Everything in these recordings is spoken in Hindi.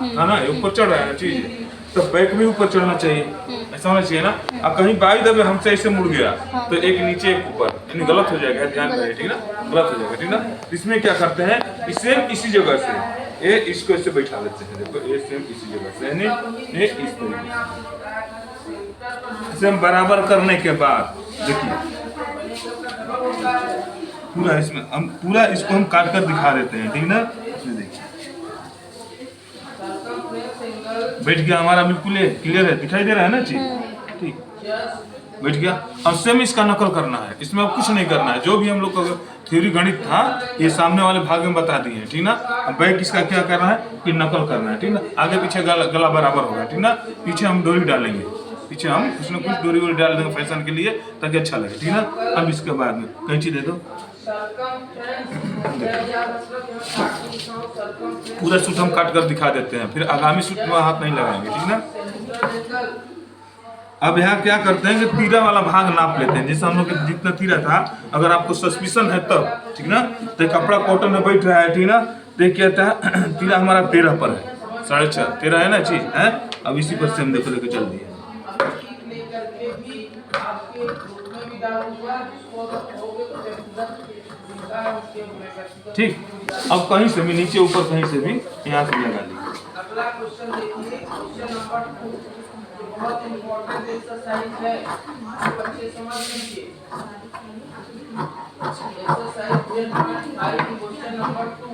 है ना, ये ऊपर चढ़ रहा है ना चीज, तो बैक भी ऊपर चढ़ना चाहिए, ऐसा होना चाहिए ना। अब कहीं बाई दबे हमसे ऐसे मुड़ गया तो एक नीचे एक ऊपर, यानी गलत हो जाएगा, ध्यान रहे, ठीक ना, गलत हो जाएगा, ठीक ना। इसमें क्या करते हैं, सेम इसी जगह से ये इसको ऐसे बैठा देते हैं, देखो ये सेम इसी जगह से, यानी ये इस तरीके से हम बराबर करने के बाद देखिए पूरा इसमें हम पूरा इसको हम काट कर दिखा देते हैं, ठीक ना। इसमें देखिए बैठ गया हमारा, बिल्कुल क्लियर है, दिखाई दे रहा है ना चीज, ठीक बैठ गया। अब सेम इसका नकल करना है, इसमें अब कुछ नहीं करना है, जो भी हम लोग का थ्योरी गणित था ये सामने वाले भाग में बता दिए, ठीक ना। अब बैक इसका क्या करना है कि नकल करना है, ठीक ना। आगे पीछे गला बराबर होगा, ठीक ना। पीछे हम डोरी डालेंगे, पीछे हम कुछ न कुछ डोरी वोरी डाल देंगे फैशन के लिए ताकि अच्छा लगे, ठीक ना। अब इसके बाद में कैंची दे दो, पूरा सूट हम काट कर दिखा देते हैं, फिर आगामी सूट में हाथ नहीं लगाएंगे, ठीक ना। अब यहाँ क्या करते हैं कि तीरा वाला भाग नाप लेते हैं, जैसे हम लोग जितना तीरा था, अगर आपको सस्पिशन है तब, ठीक ना, तो कपड़ा कॉटन में बैठ रहा है, ठीक ना, तो क्या कहता है तीरा हमारा 13 पर है, 6.5 13 है ना चीज है। अब इसी पर से हम देखो लेके चल दिए, ठीक। अब कहीं से भी नीचे ऊपर कहीं से भी यहाँ से लगा लीजिए। अगला क्वेश्चन देखिए, क्वेश्चन नंबर 2 बहुत इंपॉर्टेंट एक्सरसाइज है, बच्चे समझ लीजिए। एक्सरसाइज 5 क्वेश्चन नंबर 2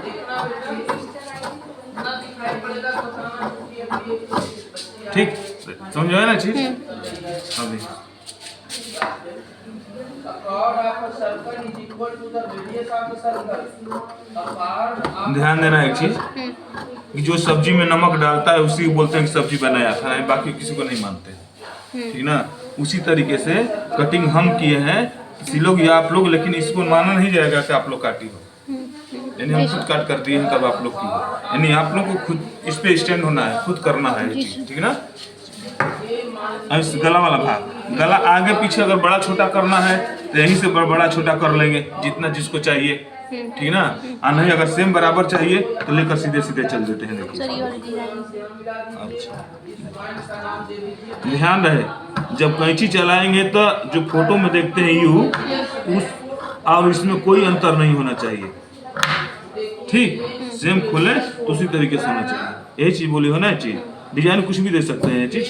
देखना ना दिखाई पड़ेगा तो बताना, ठीक समझ आया ना चीज। अभी ध्यान देना एक चीज कि जो सब्जी में नमक डालता है उसी को बोलते हैं कि सब्जी बनाया था, बाकी किसी को नहीं मानते, ठीक ना। उसी तरीके से कटिंग हम किए हैं, किसी लोग या आप लोग, लेकिन इसको माना नहीं जाएगा कि आप लोग काटी हो, यानी हम खुद काट कर दिए हैं तब आप लोग की हो, यानी आप लोग को खुद इस पे स्टैंड होना है, खुद करना है ये चीज, ठीक ना। अब इस गला वाला भाग, गला आगे पीछे अगर बड़ा छोटा करना है तो यहीं से बड़ा छोटा कर लेंगे जितना जिसको चाहिए, ठीक ना। और नहीं अगर सेम बराबर चाहिए तो लेकर सीधे सीधे चल देते हैं, देखिए। अच्छा ध्यान रहे, जब कैंची चलाएंगे तो जो फोटो में देखते हैं यू उस और इसमें कोई अंतर नहीं होना चाहिए, ठीक। सेम खोले तो उसी तरीके से होना चाहिए, यही चीज बोली हो ना चीज। डिजाइन कुछ भी दे सकते हैं, चीज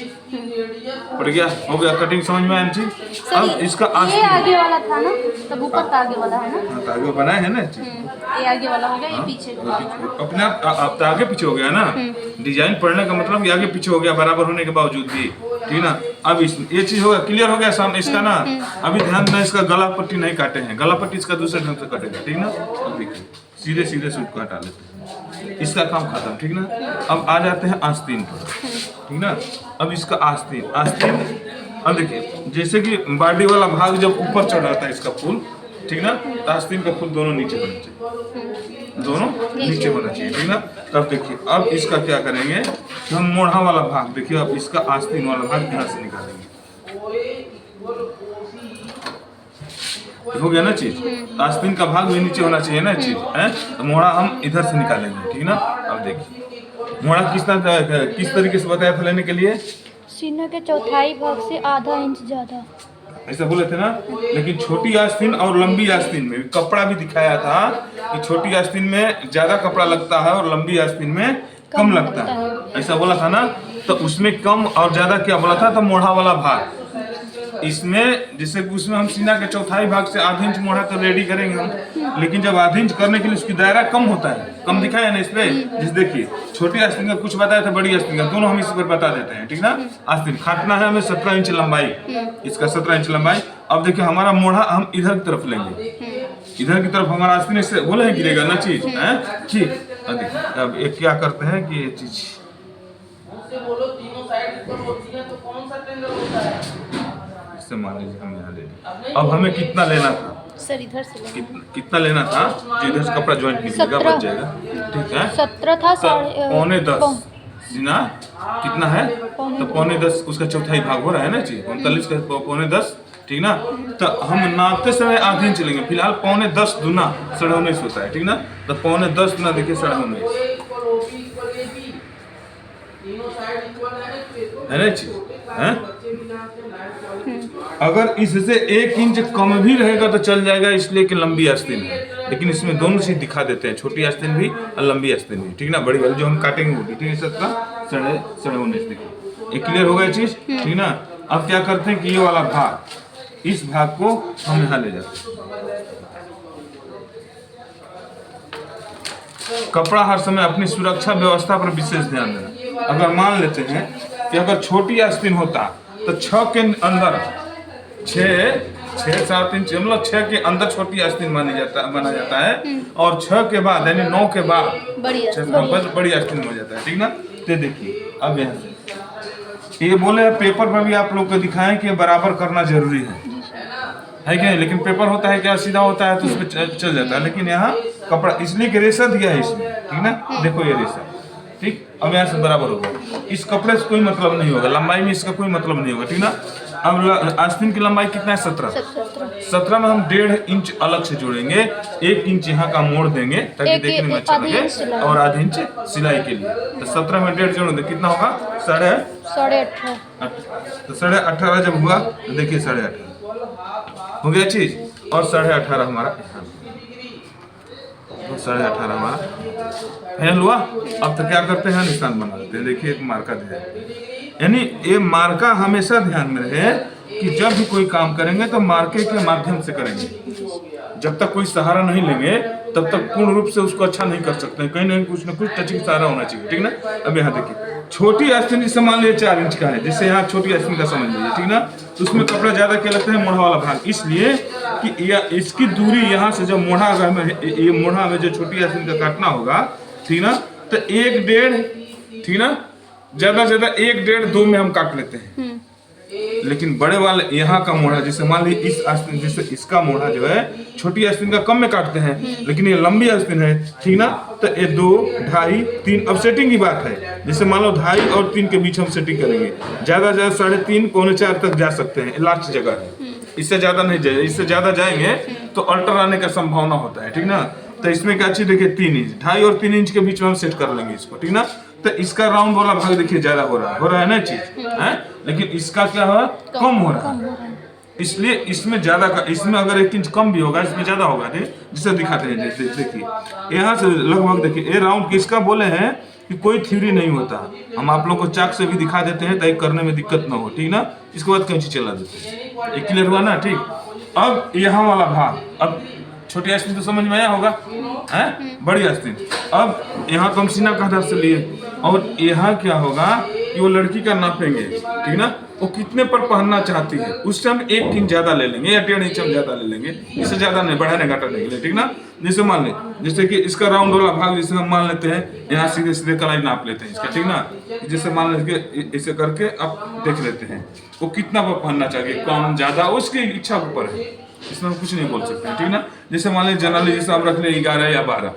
पड़ गया, हो गया कटिंग समझ में आया चीज। अब इसका ये आगे वाला था ना, तब ऊपर का आगे वाला है ना, आगे बनाए है ना चीज, ये आगे वाला हो गया, ये पीछे अपने आप अब तो आगे पीछे हो गया ना। डिजाइन पढ़ने का मतलब कि आगे पीछे हो गया बराबर होने के बावजूद भी, ठीक ना। अब ये चीज हो गया, क्लियर हो गया सामने इसका ना। अभी ध्यान देना, इसका गला पट्टी नहीं काटे हैं, गला पट्टी इसका दूसरे ढंग से कटेगा, ठीक ना। अब देखिए सीधे सीधे सूट को हटा लेते हैं, इसका काम खत्म, ठीक ना। अब आ जाते हैं आस्तीन पर, ठीक ना। अब इसका आस्तीन अब देखिए, जैसे कि बॉडी वाला भाग जब ऊपर चढ़ जाता है इसका फूल, ठीक ना, तो आस्तीन का फूल दोनों नीचे होना चाहिए, दोनों नीचे होना चाहिए, ठीक ना। तब देखिए अब इसका क्या करेंगे कि हम मोढ़ा वाला भाग, देखिए अब इसका आस्तीन वाला भाग यहाँ से निकालेंगे, हो गया ना चीज। आस्तीन का भाग भी नीचे होना चाहिए ना चीज है, तो मोड़ा हम इधर से निकालेंगे, ठीक ना। अब देखिए मोड़ा किस तरीके से बताया था लेने के लिए, सीने के चौथाई भाग से आधा इंच ज्यादा, ऐसा बोले थे ना। लेकिन छोटी आस्तीन और लंबी आस्तीन में कपड़ा भी दिखाया था कि छोटी आस्तीन में ज्यादा कपड़ा लगता है और लंबी आस्तीन में कम लगता है, ऐसा बोला था ना। तो उसमें कम और ज्यादा क्या बोला था, तो मोढ़ा वाला भाग इसमें, जैसे कि उसमें हम सीना के चौथाई भाग से आधा इंच मोढ़ा तो रेडी करेंगे हम, लेकिन जब आधा इंच करने के लिए उसकी दायरा कम होता है, कम दिखाया ना इस पे। जिस देखिए छोटी आस्तीन का कुछ बताया था, बड़ी आस्तीन का, दोनों हम इस पर बता देते हैं, ठीक ना। आस्तीन काटना है हमें 17 इंच लंबाई, इसका 17 इंच लंबाई। अब देखिए हमारा मोढ़ा हम इधर की तरफ लेंगे, इधर की तरफ हमारा आस्तीन इससे बोले हैं गिरेगा ना चीज है, ठीक। अब एक क्या करते हैं कि ये चीज इससे मान लीजिए हम यहाँ ले लें। अब हमें कितना लेना था सर, इधर से कितना लेना था, जो इधर से कपड़ा ज्वाइंट निकलेगा बच जाएगा, ठीक है। 17 था, 9.25 सीना कितना है, तो 9.25 उसका चौथाई भाग हो रहा है ना जी, 39 का 9.25 ठीक ना। तो हम नापते समय आधे इंच लेंगे, फिलहाल 9.25 दूना 19.5 होता है, ठीक ना। तो 9.10 दूना देखिए 19.5 है ना चीज है। अगर इससे 1 इंच कम भी रहेगा तो चल जाएगा, इसलिए कि लंबी आस्तीन है। लेकिन इसमें दोनों चीज दिखा देते हैं, छोटी आस्तीन भी और लंबी आस्तीन भी, ठीक ना। बड़ी वाली जो हम काटेंगे वो भी, ठीक है। 19.5 देखिए, ये क्लियर हो गया चीज, ठीक ना। अब क्या करते हैं कि ये वाला भाग, इस भाग को हम यहाँ ले जाते हैं। कपड़ा हर समय अपनी सुरक्षा व्यवस्था पर विशेष ध्यान देना। अगर मान लेते हैं कि अगर छोटी आस्तीन होता तो 6 के अंदर 6-7 इंच, मतलब 6 के अंदर छोटी आस्तीन बना जाता है, और 6 के बाद यानी 9 के बाद बड़ी आस्तीन हो जाता है, ठीक ना। तो देखिए अब यहाँ से ये बोले पेपर पर भी आप लोग को दिखाएं कि बराबर करना जरूरी है क्या। लेकिन पेपर होता है क्या, सीधा होता है तो उस पर चल जाता है, लेकिन यहाँ कपड़ा इसलिए कि रेशा दिया है इसमें, ठीक ना। देखो ये रेशा, ठीक। अब यहाँ से बराबर होगा, इस कपड़े से कोई मतलब नहीं होगा, लंबाई में इसका कोई मतलब नहीं होगा, ठीक ना। अब आस्तीन की लंबाई कितना है, 17 में हम 1.5 इंच अलग से जोड़ेंगे, 1 इंच यहाँ का मोड़ देंगे ताकि देखने में अच्छा लगे, और आधे इंच सिलाई के लिए। तो 17 में 1.5 जोड़ेंगे कितना होगा, 18.5। तो 18.5 जब हुआ तो देखिए 18.5 हो गया चीज, और 18.5 हमारा 18.5 हमारा फाइनल हुआ। अब तो क्या करते हैं, निशान बना देते हैं। देखिए एक मार्का दिया है, यानी ये मार्का हमेशा ध्यान में रहे कि जब भी कोई काम करेंगे तो मार्के के माध्यम से करेंगे। जब तक कोई सहारा नहीं लेंगे तब तक पूर्ण रूप से उसको अच्छा नहीं कर सकते, कहीं ना कुछ टचिंग सहारा होना चाहिए, ठीक ना। अब यहाँ देखिए छोटी आस्तीन जिससे मान लीजिए 4 इंच का है, जिससे यहाँ छोटी आस्तीन का समझ लीजिए, ठीक ना। तो उसमें कपड़ा ज्यादा क्या लगता है, मोढ़ा वाला भाग, इसलिए कि इसकी दूरी यहाँ से जब मोढ़ा, अगर ये मोढ़ा में जो छोटी आस्तीन का काटना होगा, ठीक ना, तो 1.5, ठीक ना, ज्यादा 1.5-2 में हम काट लेते हैं। लेकिन बड़े वाले यहाँ का मोढ़ा, जैसे मान लीजिए इस आस्तीन, जैसे इसका मोढ़ा जो है छोटी आस्तीन का कम में काटते हैं, लेकिन ये लंबी आस्तीन है, ठीक ना। तो ये 2, 2.5, 3, अब सेटिंग की बात है। जैसे मान लो 2.5 और 3 के बीच हम सेटिंग करेंगे, ज्यादा 3.5, 3.25 तक जा सकते हैं, लास्ट जगह है, इससे ज्यादा नहीं जाएगा। इससे ज्यादा जाएंगे तो अल्टर आने का संभावना होता है, ठीक ना। तो इसमें क्या चीज देखिए 3 इंच, 2.5 और 3 इंच के बीच में हम सेट कर लेंगे इसको, ठीक ना। तो इसका राउंड वाला भाग देखिए ज्यादा हो रहा है ना चीज है, लेकिन इसका क्या है, कम हो रहा है। इसलिए इसमें ज्यादा का, इसमें अगर 1 इंच कम भी होगा, इसमें ज्यादा होगा, जिसे दिखाते हैं। देखिए यहाँ से लगभग देखिए ये राउंड किसका बोले हैं कि कोई थ्योरी नहीं होता, हम आप लोग को चाक से भी दिखा देते हैं ताकि करने में दिक्कत ना हो, ठीक ना। इसके बाद कैंची चला देते हैं, ये क्लियर हुआ ना, ठीक। अब यहाँ वाला भाग, अब छोटी आस्तीन तो समझ में आया होगा, है बड़ी आस्तीन। अब यहाँ तो हम सीना का आधार से लिए, और यहाँ क्या होगा कि वो लड़की का नापेंगे, ठीक ना, वो कितने पर पहनना चाहती है, उससे हम 1 इंच ज्यादा ले लेंगे या 1.5 इंच हम ज्यादा ले लेंगे, इससे ज्यादा नहीं, बढ़ाने घटाने के लिए, ठीक ना। जैसे मान ले, जैसे कि इसका राउंड वाला भाग जैसे हम मान लेते हैं, यहाँ सीधे सीधे कलाई नाप लेते हैं इसका, ठीक ना। जैसे मान लेते इसे करके अब देख लेते हैं वो कितना पर पहनना चाहिए, कम ज्यादा उसकी इच्छा ऊपर है, इसमें हम कुछ नहीं बोल सकते, ठीक ना। जैसे मान लीजिए जनरली जैसे हम रख ले 11 या 12,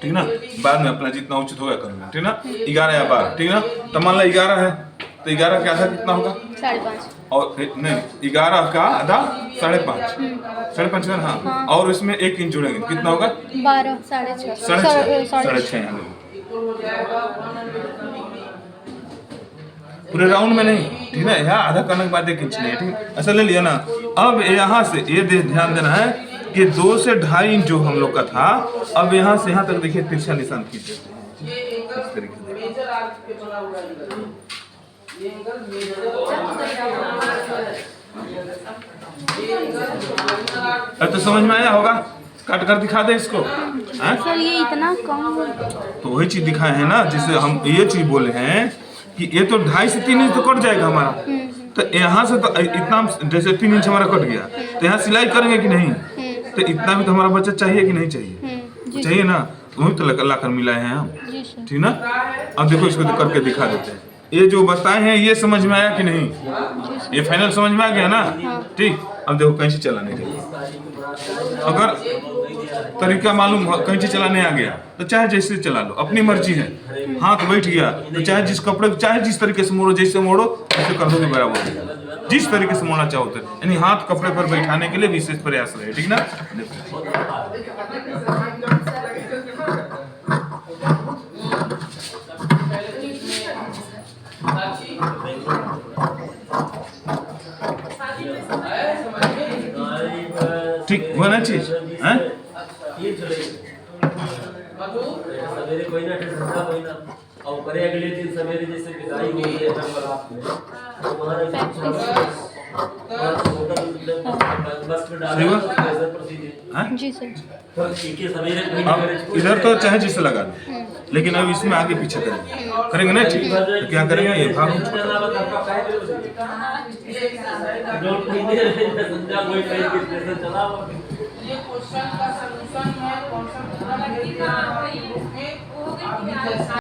ठीक ना, बाद में अपना जितना उचित होगा करेंगे, ठीक ना। 11 या 12, ठीक ना। तो मान लो 11 है तो 11 का आधा कितना होगा, 5.5, और नहीं 11 का आधा 5.5 है, हाँ। और इसमें 1 इंच जोड़ेंगे कितना होगा, 12, 6.5 पूरे राउंड में नहीं, ठीक है। यहाँ आधा करने के बाद 1 इंच नहीं है, ठीक, ऐसा ले लिया ना। अब यहाँ से ये ध्यान देना है कि 2 से 2.5 इंच जो हम लोग का था, अब यहाँ से यहाँ तक देखिए तिरछा निशान खींच देते हैं इस तरीके से। अब तो समझ में आया होगा, काट कर दिखा दे इसको, सर ये इतना कम है। तो वही चीज दिखाए हैं ना, जिसे हम ये चीज बोले हैं कि ये तो 2.5 से 3 इंच तो कट जाएगा हमारा, तो यहाँ से तो इतना, जैसे 3 इंच हमारा कट गया, तो यहाँ सिलाई करेंगे कि नहीं, तो इतना भी तो हमारा बचत चाहिए कि नहीं चाहिए, चाहिए ना। वही तो ला कर मिलाए हैं हम, ठीक ना। अब देखो इसको करके दिखा देते हैं, ये जो बताए हैं ये समझ में आया कि नहीं, ये फाइनल समझ में आ गया ना, ठीक। अब देखो कैंची चलाने के लिए, अगर तरीका मालूम कैंची चलाने आ गया तो चाहे जैसे चला लो, अपनी मर्जी है। हाथ बैठ गया तो चाहे जिस कपड़े चाहे जिस तरीके से मोड़ो, जैसे मोड़ो वैसे कर दो, बराबर। जिस तरीके से मोड़ना चाहो तो, यानी हाथ कपड़े पर बैठाने के लिए विशेष प्रयास रहे, ठीक ना। देखो ठीक हुआ ना चीज, हैं? सवेरे कोई ना ठंडा कोई ना और करे अगले दिन सवेरे जैसे विदाई हुई है हर बारात में तो वहां बस में डाला प्रेशर पर सीधे हाँ जी सर। तो ठीक है सवेरे कोई ना करे अब इधर तो चाहे जिसे लगा दो, लेकिन अब इसमें आगे पीछे करेंगे ना, ठीक। तो क्या करेंगे, ये भाग ये क्वेश्चन का सलूशन है, कौन सा